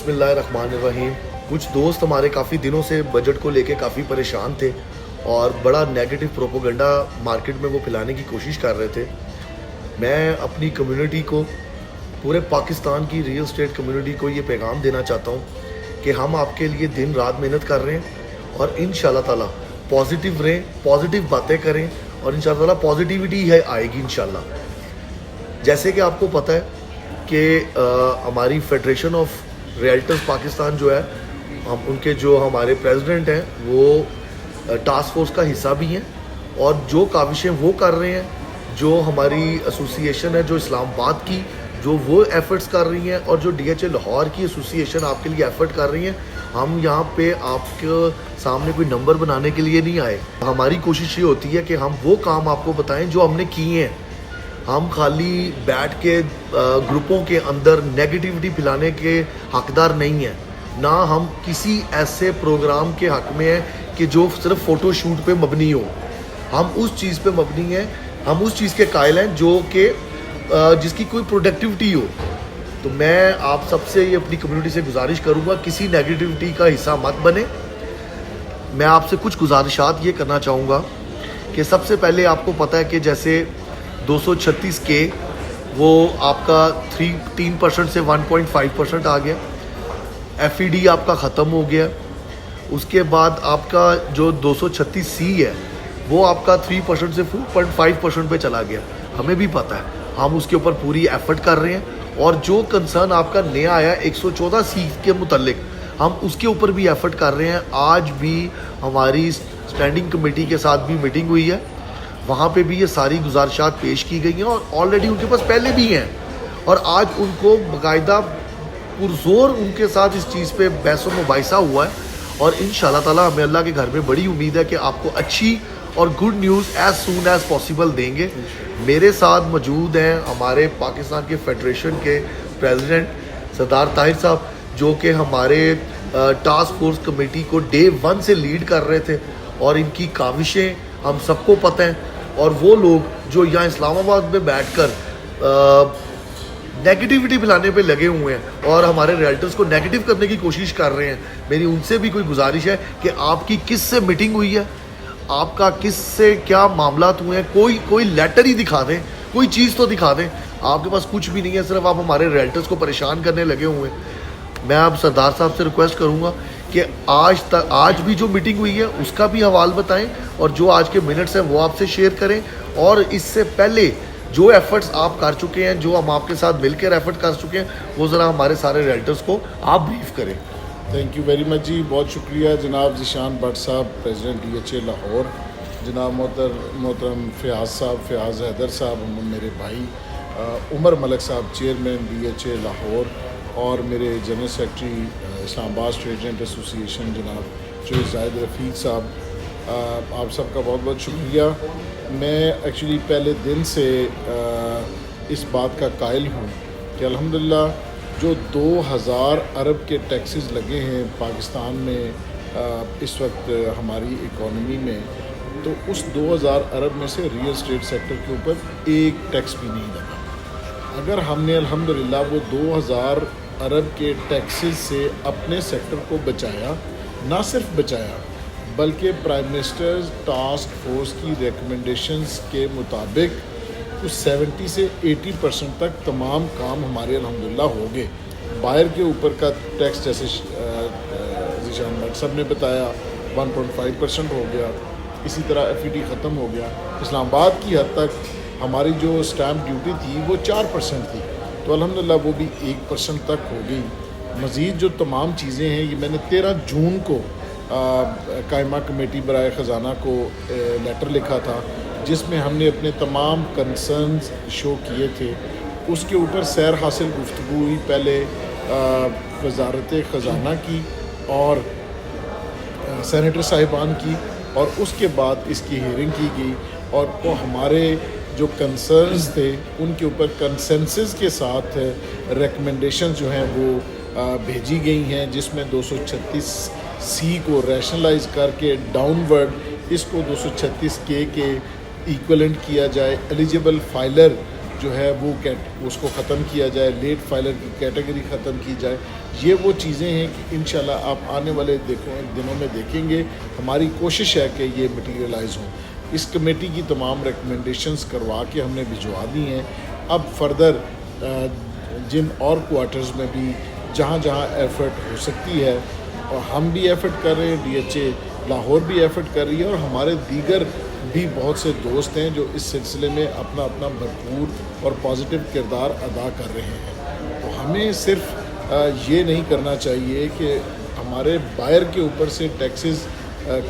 بسم اللہ الرحمن الرحیم. کچھ دوست ہمارے کافی دنوں سے بجٹ کو لے کے کافی پریشان تھے اور بڑا نیگیٹو پروپوگنڈا مارکیٹ میں وہ پھیلانے کی کوشش کر رہے تھے. میں اپنی کمیونٹی کو، پورے پاکستان کی ریئل اسٹیٹ کمیونٹی کو یہ پیغام دینا چاہتا ہوں کہ ہم آپ کے لیے دن رات محنت کر رہے ہیں اور انشاءاللہ تعالیٰ پازیٹیو رہیں، پازیٹیو باتیں کریں اور انشاءاللہ تعالیٰ پازیٹیوٹی ہے آئے گی انشاءاللہ. جیسے کہ آپ کو پتہ ہے کہ ہماری فیڈریشن آف ریئلٹرز پاکستان جو ہے، ہم ان کے جو ہمارے پریزیڈنٹ ہیں وہ ٹاسک فورس کا حصہ بھی ہیں، اور جو کاوشیں وہ کر رہے ہیں، جو ہماری ایسوسی ایشن ہے جو اسلام آباد کی، جو وہ ایفرٹس کر رہی ہیں، اور جو ڈی ایچ اے لاہور کی ایسوسی ایشن آپ کے لیے ایفرٹ کر رہی ہیں. ہم یہاں پہ آپ کے سامنے کوئی نمبر بنانے کے لیے نہیں آئے. ہماری کوشش یہ ہوتی ہے کہ ہم وہ کام آپ کو بتائیں جو ہم نے کیے ہیں. ہم خالی بیٹھ کے گروپوں کے اندر نیگیٹیوٹی پھیلانے کے حقدار نہیں ہیں، نہ ہم کسی ایسے پروگرام کے حق میں ہیں کہ جو صرف فوٹو شوٹ پہ مبنی ہو. ہم اس چیز پہ مبنی ہیں، ہم اس چیز کے قائل ہیں جو کہ جس کی کوئی پروڈکٹیوٹی ہو. تو میں آپ سب سے یہ اپنی کمیونٹی سے گزارش کروں گا، کسی نیگیٹیوٹی کا حصہ مت بنے. میں آپ سے کچھ گزارشات یہ کرنا چاہوں گا کہ سب سے پہلے آپ کو پتہ ہے کہ جیسے 236K وہ آپ کا 3% سے 1.5% آ گیا. FED آپ کا ختم ہو گیا. اس کے بعد آپ کا جو 236C ہے وہ آپ کا 3% سے 4.5% پہ چلا گیا. ہمیں بھی پتہ ہے، ہم اس کے اوپر پوری ایفرٹ کر رہے ہیں، اور جو کنسرن آپ کا نیا آیا 114C کے متعلق، ہم اس کے اوپر بھی ایفرٹ کر رہے ہیں. آج بھی ہماری اسٹینڈنگ کمیٹی کے ساتھ بھی میٹنگ ہوئی ہے، وہاں پہ بھی یہ ساری گزارشات پیش کی گئی ہیں، اور آلریڈی ان کے پاس پہلے بھی ہیں، اور آج ان کو باقاعدہ پرزور ان کے ساتھ اس چیز پہ بحث و مباحثہ ہوا ہے. اور انشاءاللہ تعالیٰ ہمیں اللہ کے گھر میں بڑی امید ہے کہ آپ کو اچھی اور good news as soon as possible دیں گے. میرے ساتھ موجود ہیں ہمارے پاکستان کے فیڈریشن کے پریزیڈنٹ سردار طاہر صاحب، جو کہ ہمارے ٹاسک فورس کمیٹی کو ڈے 1 سے لیڈ کر رہے تھے، اور ان کی کاوشیں ہم سب کو پتہ ہیں. اور وہ لوگ جو یہاں اسلام آباد میں بیٹھ کر نیگیٹیوٹی پھیلانے پہ لگے ہوئے ہیں اور ہمارے ریئلٹرز کو نیگیٹیو کرنے کی کوشش کر رہے ہیں، میری ان سے بھی کوئی گزارش ہے کہ آپ کی کس سے میٹنگ ہوئی ہے، آپ کا کس سے کیا معاملات ہوئے ہیں. کوئی لیٹر ہی دکھا دیں، کوئی چیز تو دکھا دیں. آپ کے پاس کچھ بھی نہیں ہے، صرف آپ ہمارے ریئلٹرز کو پریشان کرنے لگے ہوئے ہیں. میں آپ سردار صاحب سے ریکویسٹ کروں گا کہ آج بھی جو میٹنگ ہوئی ہے اس کا بھی حوال بتائیں، اور جو آج کے منٹس ہیں وہ آپ سے شیئر کریں، اور اس سے پہلے جو ایفرٹس آپ کر چکے ہیں، جو ہم آپ کے ساتھ مل کر ایفرٹ کر چکے ہیں، وہ ذرا ہمارے سارے ریئلٹرز کو آپ بریف کریں. تھینک یو ویری مچ جی، بہت شکریہ جناب Zeeshan Butt sahab, president D H A Lahore, جناب محترم فیاض صاحب، فیاض حیدر صاحب، میرے بھائی Umar Malik sahab, chairman D H A Lahore, اور میرے جنرل سیکرٹری اسلام آباد اسٹوڈنٹ ایسوسی ایشن جناب شہید زاہد رفیق صاحب، آپ سب کا بہت بہت شکریہ. میں ایکچولی پہلے دن سے اس بات کا قائل ہوں کہ الحمدللہ جو 2000 ارب کے ٹیکسز لگے ہیں پاکستان میں اس وقت ہماری اکانومی میں، تو اس 2000 ارب میں سے ریئل اسٹیٹ سیکٹر کے اوپر ایک ٹیکس بھی نہیں لگا. اگر ہم نے الحمدللہ وہ 2000 ارب کے ٹیکسز سے اپنے سیکٹر کو بچایا، نہ صرف بچایا بلکہ پرائم منسٹر ٹاسک فورس کی ریکمنڈیشنز کے مطابق کچھ 70 سے 80% تک تمام کام ہمارے الحمدللہ ہو گئے. باہر کے اوپر کا ٹیکس جیسے ذیشان بٹ صاحب نے بتایا 1.5% ہو گیا، اسی طرح FED ختم ہو گیا. اسلام آباد کی حد تک ہماری جو اسٹیمپ ڈیوٹی تھی وہ 4% تھی، تو الحمدللہ وہ بھی 1% تک ہو گئی. مزید جو تمام چیزیں ہیں، یہ میں نے 13 جون کو قائمہ کمیٹی برائے خزانہ کو لیٹر لکھا تھا، جس میں ہم نے اپنے تمام کنسرنز شو کیے تھے. اس کے اوپر سیر حاصل گفتگو ہوئی، پہلے وزارت خزانہ کی اور سینیٹر صاحبان کی، اور اس کے بعد اس کی ہیئرنگ کی گئی، اور وہ ہمارے جو کنسرنز تھے ان کے اوپر کنسنسس کے ساتھ ریکمنڈیشن جو ہیں وہ بھیجی گئی ہیں، جس میں 236C کو ریشنلائز کر کے ڈاؤن ورڈ اس کو 236K کے ایکولنٹ کیا جائے. ایلیجیبل فائلر جو ہے وہ اس کو ختم کیا جائے, لیٹ فائلر کی کیٹیگری ختم کی جائے. یہ وہ چیزیں ہیں کہ انشاءاللہ آپ آنے والے دنوں میں دیکھیں گے. ہماری کوشش ہے کہ یہ مٹیریلائز ہوں. اس کمیٹی کی تمام ریکمنڈیشنز کروا کے ہم نے بھجوا دی ہیں. اب فردر جن اور کوارٹرز میں بھی جہاں جہاں ایفرٹ ہو سکتی ہے, اور ہم بھی ایفرٹ کر رہے ہیں, ڈی ایچ اے لاہور بھی ایفرٹ کر رہی ہے, اور ہمارے دیگر بھی بہت سے دوست ہیں جو اس سلسلے میں اپنا اپنا بھرپور اور پازیٹیو کردار ادا کر رہے ہیں. تو ہمیں صرف یہ نہیں کرنا چاہیے کہ ہمارے بائر کے اوپر سے ٹیکسز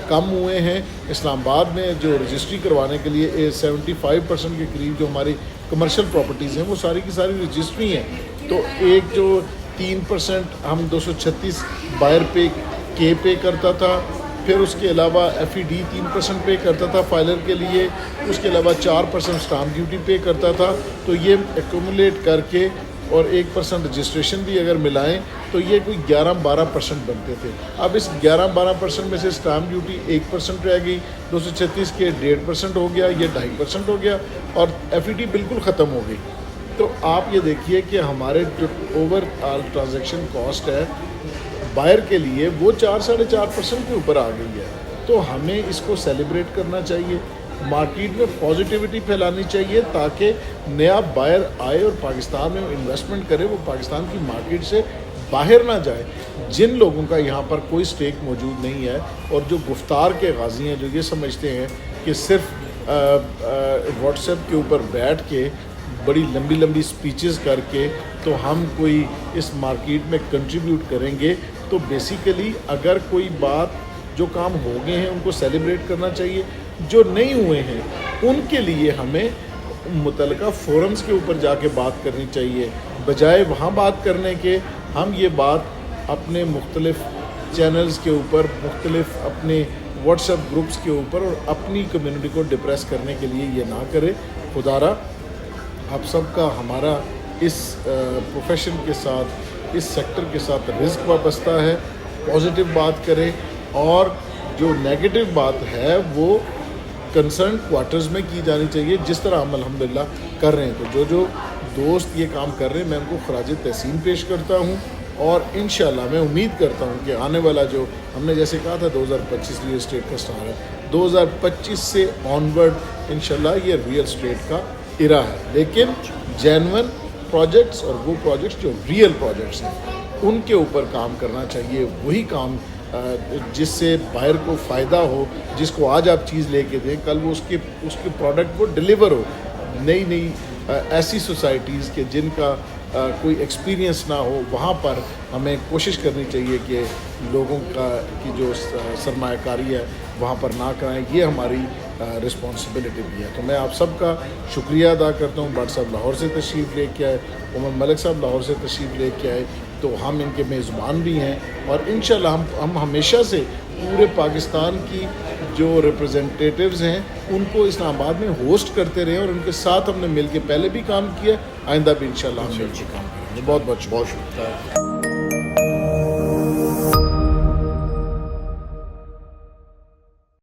کم ہوئے ہیں. اسلام آباد میں جو رجسٹری کروانے کے لیے 75% کے قریب جو ہماری کمرشل پراپرٹیز ہیں وہ ساری کی ساری رجسٹری ہیں. تو ایک جو 3% ہم 236 بائر پے کرتا تھا, پھر اس کے علاوہ ایف ای ڈی 3% پے کرتا تھا فائلر کے لیے, اس کے علاوہ 4% اسٹامپ ڈیوٹی پے کرتا تھا. تو یہ ایکومولیٹ کر کے اور 1% رجسٹریشن بھی اگر ملائیں تو یہ کوئی 11-12% بنتے تھے. اب اس 11-12% میں سے اسٹامپ ڈیوٹی 1% رہ گئی, 236 کے 1.5% ہو گیا, یہ 2.5% ہو گیا, اور ایف ای ڈی بالکل ختم ہو گئی. تو آپ یہ دیکھیے کہ ہمارے جو اوور آل ٹرانزیکشن کاسٹ ہے بائر کے لیے وہ 4-4.5% کے اوپر آ گئی ہے. تو ہمیں اس کو سیلیبریٹ کرنا چاہیے, مارکیٹ میں پازیٹیوٹی پھیلانی چاہیے تاکہ نیا بائر آئے اور پاکستان میں انویسٹمنٹ کرے, وہ پاکستان کی مارکیٹ سے باہر نہ جائے. جن لوگوں کا یہاں پر کوئی سٹیک موجود نہیں ہے اور جو گفتار کے غازی ہیں, جو یہ سمجھتے ہیں کہ صرف واٹس ایپ کے اوپر بیٹھ کے بڑی لمبی لمبی سپیچز کر کے تو ہم کوئی اس مارکیٹ میں کنٹریبیوٹ کریں گے, تو بیسیکلی اگر کوئی بات جو کام ہو گئے ہیں ان کو سیلیبریٹ کرنا چاہیے, جو نہیں ہوئے ہیں ان کے لیے ہمیں متعلقہ فورمز کے اوپر جا کے بات کرنی چاہیے, بجائے وہاں بات کرنے کے ہم یہ بات اپنے مختلف چینلز کے اوپر, مختلف اپنے واٹس ایپ گروپس کے اوپر اور اپنی کمیونٹی کو ڈپریس کرنے کے لیے یہ نہ کرے. خدارا آپ سب کا ہمارا اس پروفیشن کے ساتھ, اس سیکٹر کے ساتھ رزق وابستہ ہے. پازیٹیو بات کریں, اور جو نیگیٹو بات ہے وہ کنسرن کوارٹرز میں کی جانی چاہیے, جس طرح ہم الحمدللہ کر رہے ہیں. تو جو دوست یہ کام کر رہے ہیں میں ان کو خراج تحسین پیش کرتا ہوں, اور انشاءاللہ میں امید کرتا ہوں کہ آنے والا جو ہم نے جیسے کہا تھا 2025 ریئل اسٹیٹ کا سٹار ہے, 2025 سے آنورڈ انشاءاللہ یہ ریئل اسٹیٹ کا ایرا ہے. لیکن جینون پروجیکٹس اور وہ پروجیکٹس جو ریئل پروجیکٹس ہیں ان کے اوپر کام کرنا چاہیے. وہی کام جس سے بائر کو فائدہ ہو, جس کو آج آپ چیز لے کے دیں کل وہ اس کے پروڈکٹ کو ڈلیور ہو. نئی ایسی سوسائٹیز کے جن کا کوئی ایکسپیرینس نہ ہو, وہاں پر ہمیں کوشش کرنی چاہیے کہ لوگوں کی جو سرمایہ کاری ہے وہاں پر نہ کرائیں. یہ ہماری رسپانسبلٹی بھی ہے. تو میں آپ سب کا شکریہ ادا کرتا ہوں. بٹ صاحب لاہور سے تشریف لے کے آئے, عمر ملک صاحب لاہور سے تشریف لے کے آئے, تو ہم ان کے میزبان بھی ہیں, اور انشاءاللہ ہم ہمیشہ سے پورے پاکستان کی جو ریپرزنٹیٹیوز ہیں ان کو اسلام آباد میں ہوسٹ کرتے رہے, اور ان کے ساتھ ہم نے مل کے پہلے بھی کام کیا, آئندہ بھی انشاءاللہ ہم مل کے کام کریں گے. بہت بہت شکریہ.